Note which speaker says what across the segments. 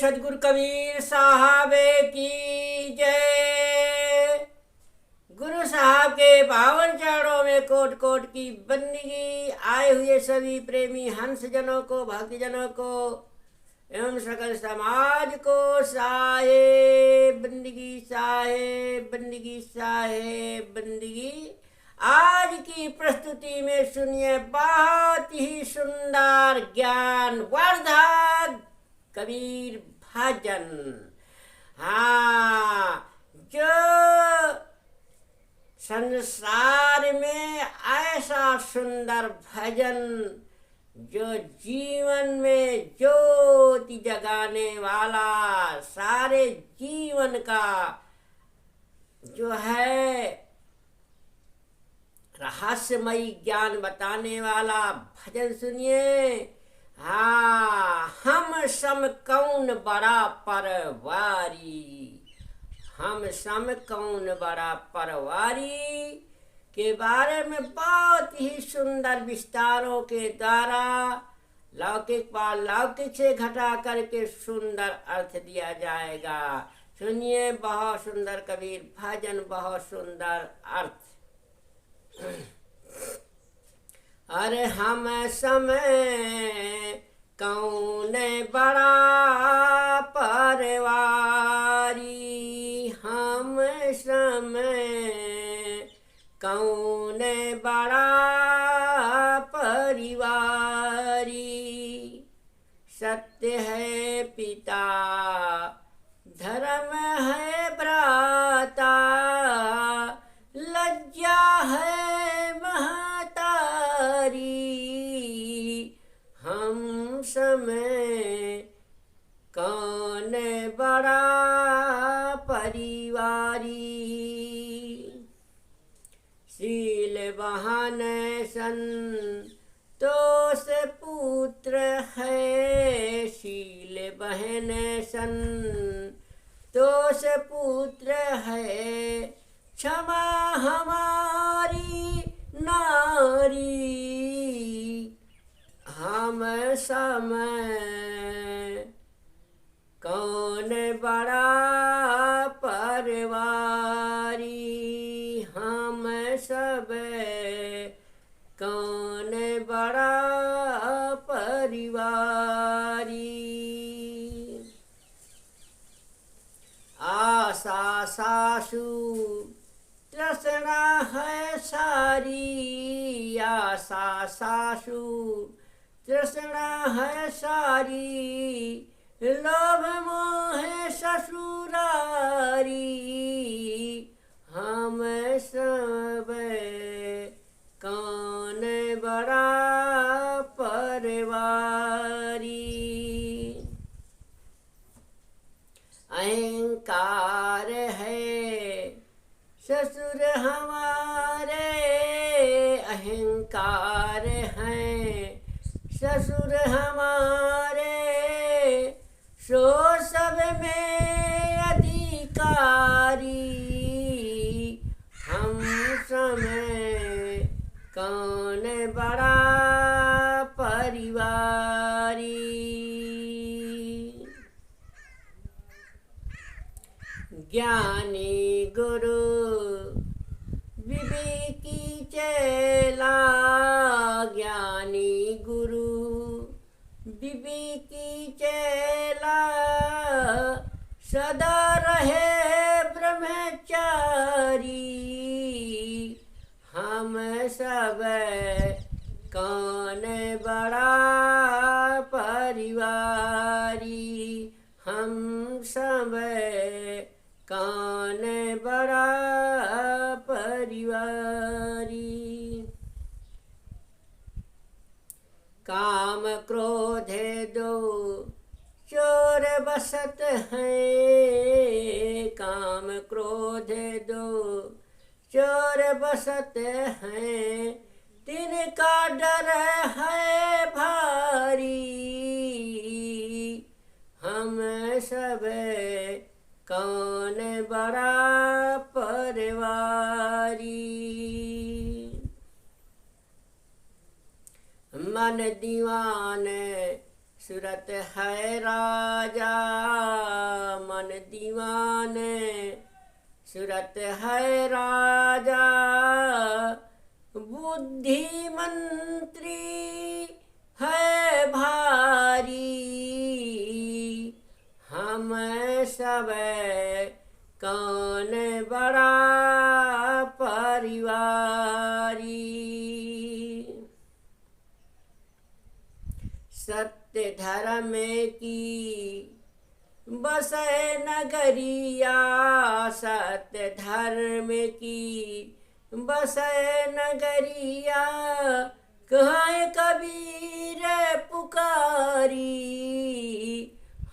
Speaker 1: सदगुरु कबीर साहब की जय। गुरु साहब के पावन चरणों में कोट कोट की बंदगी। आए हुए सभी प्रेमी हंस जनों को, भक्त जनों को एवं सकल समाज को साहेब बंदगी, साहेब बंदगी, साहेब बंदगी। आज की प्रस्तुति में सुनिए बहुत ही सुंदर ज्ञान वर्धक कबीर भजन। हाँ, जो संसार में ऐसा सुंदर भजन जो जीवन में ज्योति जगाने वाला, सारे जीवन का जो है रहस्यमयी ज्ञान बताने वाला भजन सुनिए। हाँ, हम सम कौन बड़ा परवारी, हम सम कौन बड़ा परवारी के बारे में बहुत ही सुंदर विस्तारों के द्वारा लौकिक पारलौकिक से घटा करके सुंदर अर्थ दिया जाएगा। सुनिए, बहुत सुंदर कबीर भजन, बहुत सुंदर अर्थ। अरे हम समय कौन बड़ा परवारी, हम समय कौन बड़ा परिवारी। सत्य है पिता, धर्म है भ्राता, लज्जा है महतारी। हम समय कौन बड़ा परिवारी। शील बहन संतोष पुत्र है, शील बहन संतोष पुत्र है, क्षमा हमारी नारी। हम समय कौन बड़ा परवारी, हम सब कौन बड़ा परिवारी। आशा सासू तृष्णा है सारी, आशा सासू तृष्णा है सारी, लोभ मोह ससुरारी। हम सब कौन बड़ा परवारी। अहंकार है ससुर हमारे, अहंकार हैं ससुर हमारे, सो सब में अधिकारी। हम समय कौन बड़ा परिवारी। ज्ञानी गुरु विवेकी चेला, ज्ञानी गुरु विवेकी चेला, सदा रहे ब्रह्मचारी। हम सब कौन बड़ा परिवारी, हम सब कौन बड़ा परिवारी। काम क्रोध दो चोर बसत हैं, काम क्रोध दो चोर बसत हैं, तिनका डर है भारी। हम सब कौन बड़ा परवारी। मन दीवान सूरत है राजा, मन दीवाने, सूरत है राजा बुद्धि मंत्री है भारी, हम सब कौन बड़ा परिवारी। सत्य धर्म की बसे नगरिया, सत्य धर्म की बसे नगरिया, कहाँ कबीर पुकारी,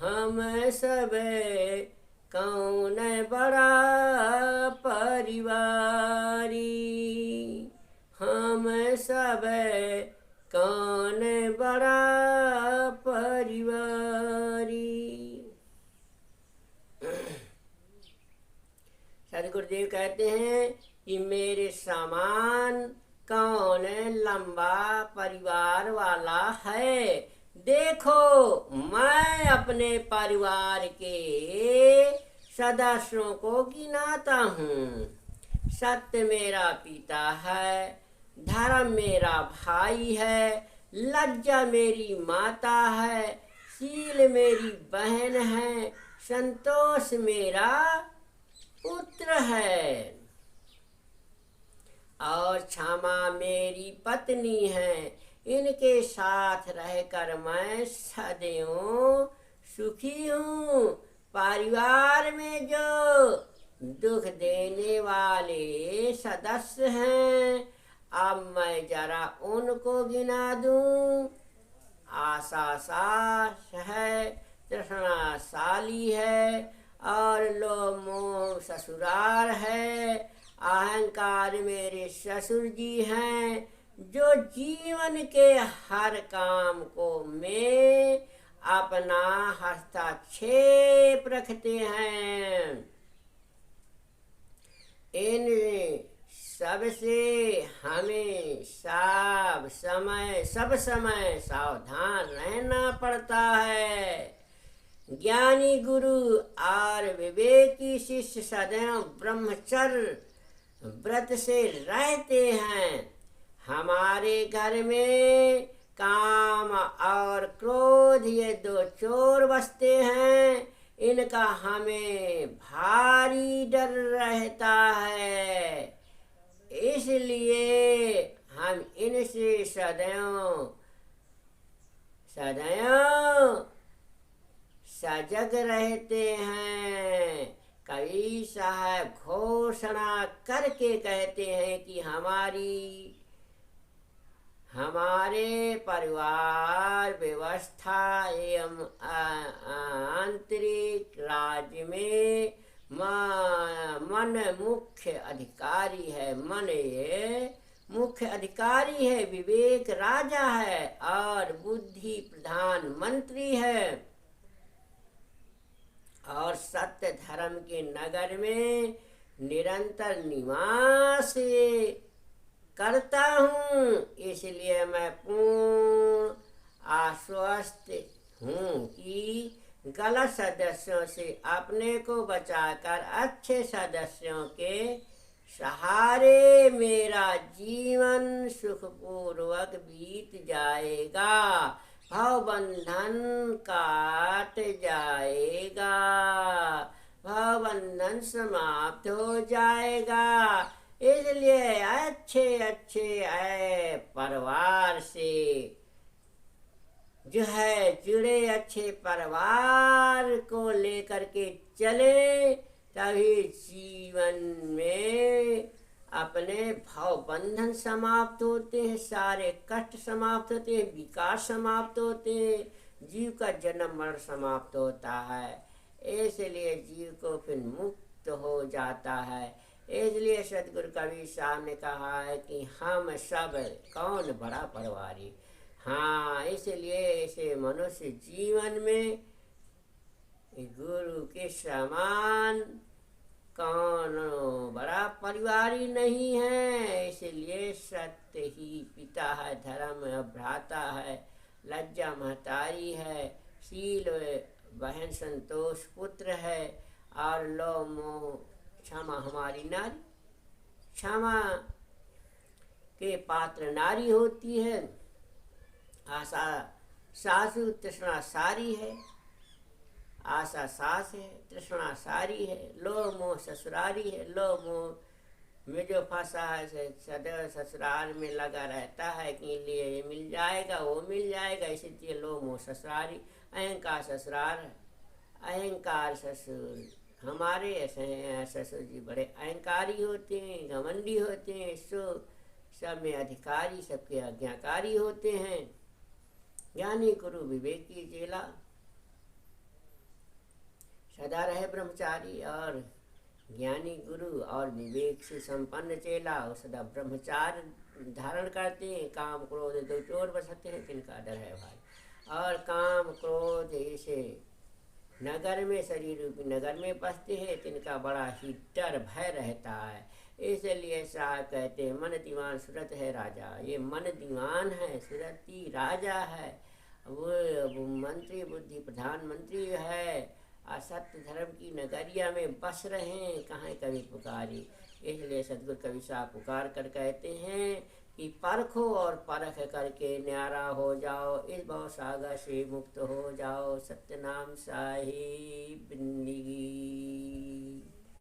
Speaker 1: हम सब कौन बड़ा परिवारी, हम सब कौन बड़ा परिवारी। सदगुरुदेव कहते हैं कि मेरे समान कौन लंबा परिवार वाला है। देखो मैं अपने परिवार के सदस्यों को गिनाता हूँ। सत्य मेरा पिता है, धर्म मेरा भाई है, लज्जा मेरी माता है, शील मेरी बहन है, संतोष मेरा पुत्र है, और क्षमा मेरी पत्नी है। इनके साथ रहकर मैं सदैव सुखी हूँ। परिवार में जो दुख देने वाले सदस्य हैं, अब मैं जरा उनको गिना दूं। आशा सास है, तृष्णा साली है, और लोभ मोह ससुराल है। अहंकार मेरे ससुर जी हैं, जो जीवन के हर काम को में अपना हस्तक्षेप रखते हैं। इन सबसे हमें सब समय सावधान रहना पड़ता है। ज्ञानी गुरु और विवेकी शिष्य सदैव ब्रह्मचर्य व्रत से रहते हैं। हमारे घर में काम और क्रोध ये दो चोर बसते हैं, इनका हमें भारी डर रहता है। इसलिए हम इनसे सदैव सजग रहते हैं। कवि साहब घोषणा करके कहते हैं कि हमारे परिवार व्यवस्था एवं आंतरिक राज्य में मन मुख्य अधिकारी है। मन ये मुख्य अधिकारी है, विवेक राजा है, और बुद्धि प्रधानमंत्री है। और सत्य धर्म के नगर में निरंतर निवास करता हूँ। इसलिए मैं पूर्ण आश्वस्त हूँ कि गलत सदस्यों से अपने को बचाकर अच्छे सदस्यों के सहारे मेरा जीवन सुखपूर्वक बीत जाएगा, भव बंधन काट जाएगा, भव बंधन समाप्त हो जाएगा। इसलिए अच्छे परिवार से जो है जुड़े, अच्छे परिवार को लेकर के चले, तभी जीवन में अपने भाव बंधन समाप्त होते हैं, सारे कष्ट समाप्त होते हैं, विकास समाप्त होते हैं, जीव का जन्म मरण समाप्त होता है। इसलिए जीव को फिर मुक्त हो जाता है। इसलिए सदगुरु कबीर साहब ने कहा है कि हम सब कौन बड़ा परिवारी। हाँ, इसलिए ऐसे मनुष्य जीवन में गुरु के समान कौन बड़ा परिवारी नहीं है। इसलिए सत्य ही पिता है, धर्म भ्राता है, लज्जा महतारी है, शील बहन संतोष पुत्र है, और लो मोह क्षमा हमारी नारी। क्षमा के पात्र नारी होती है। आशा सासु तृष्णा सारी है, आशा सास है, तृष्णा सारी है, लो मोह ससुरारी है। लो मोह में जो फंसा है सदैव ससुराल में लगा रहता है कि लिए ये मिल जाएगा वो मिल जाएगा, इसलिए लो मोह ससुरारी। अहंकार ससुराल है, अहंकार ससुर हमारे ऐसे हैं। ससुर जी बड़े अहंकारी होते हैं, घमंडी होते हैं, सब में अधिकारी, सबके आज्ञाकारी होते हैं। ज्ञानी गुरु विवेकी चेला सदा रहे ब्रह्मचारी, और ज्ञानी गुरु और विवेक से संपन्न चेला वो सदा ब्रह्मचार्य धारण करते हैं। काम क्रोध दो चोर बसते हैं, तिनका डर है भाई। और काम क्रोध ऐसे नगर में, शरीर रूपी नगर में बसते हैं, तिनका बड़ा ही डर भय रहता है। इसलिए साहब कहते हैं मन दीवान सूरत है राजा। ये मन दीवान है, सूरती राजा है, वो मंत्री बुद्धि प्रधानमंत्री है, असत्य धर्म की नगरिया में बस रहे हैं, कहाँ कभी पुकारी। इसलिए सदगुरु कवि साहब पुकार कर कहते हैं कि परखो और परख करके न्यारा हो जाओ, इस भव सागर से मुक्त हो जाओ, सत्यनाम साहिब जिंदगी।